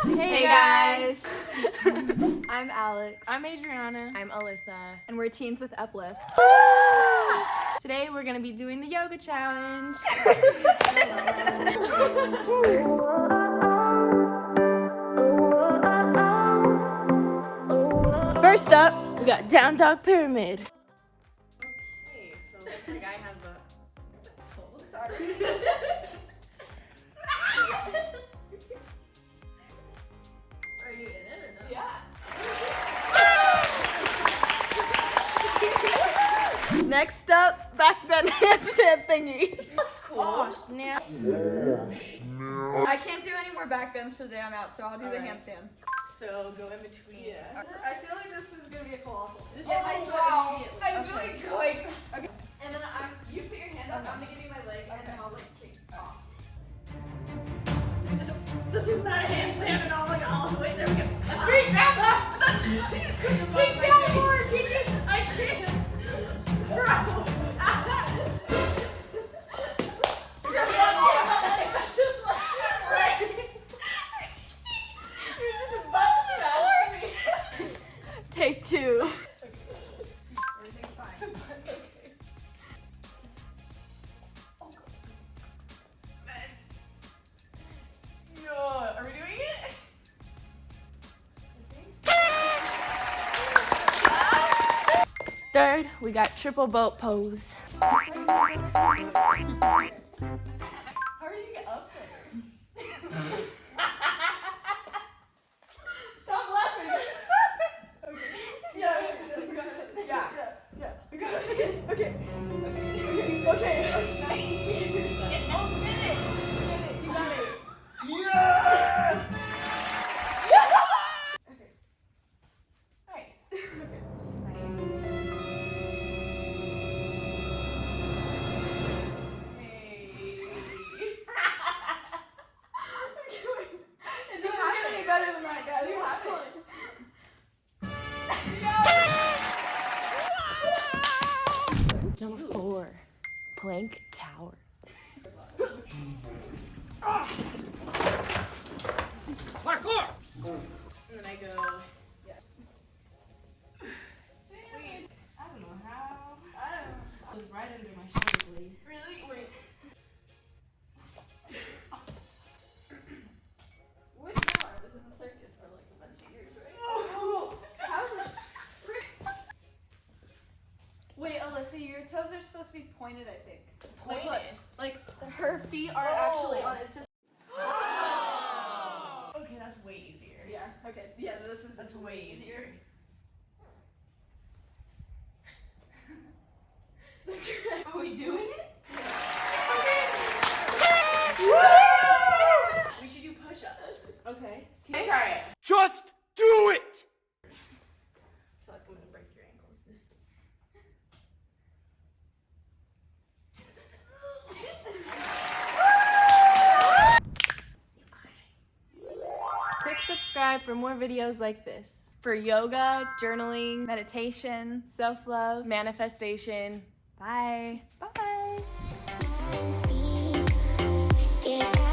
Hey guys! I'm Alex. I'm Adrianna. I'm Alyssa. And we're teens with UPLIFT. Today we're gonna be doing the yoga challenge. First up, we got down dog pyramid. Okay, so looks like I have a... Sorry. Are you in it or no? Yeah. Next up, backbend handstand thingy. Looks cool. Oh snap. I can't do any more backbends for the day I'm out, so I'll do the handstand. So go in between. Yeah. I feel like this is gonna be a colossal. Just Oh, get my wow. foot I'm immediately. really going. Okay. And then you put your hand up, I'm gonna give you my leg, and then I'll like kick off. This is not a handstand at all. Like, oh, wait, there we go. Wait, grab that! Kick down more! Kick it! I can't. Bro! Take two. Everything's fine. That's okay. No, are we doing it? Third, we got triple boat pose. How do you get up there? Stop laughing. Yeah. Okay. Okay. Oh, did it. You got it. Yeah. Okay. Nice. Okay. Nice. It doesn't get any better than that, guys. You have it. Number 4, plank tower. Parkour! And then I go. Yeah. Wait, I don't know how. I don't know. It was right under my shoulder blade. Really? Wait. Which one? I was in the circus for like a bunch of years, right? How the frick? Wait, Alyssa, your toes are supposed to be pointed, I think. Like, look, like her feet are actually on. It's just. Okay, that's way easier. Yeah. Okay. Yeah. That's way easier. That's right. Are we doing it? We should do push-ups. Okay. Let's try it. Just do it! I feel like I'm gonna break your ankles. Click subscribe for more videos like this. For yoga, journaling, Meditation. self-love, manifestation. Bye. Bye. Yeah.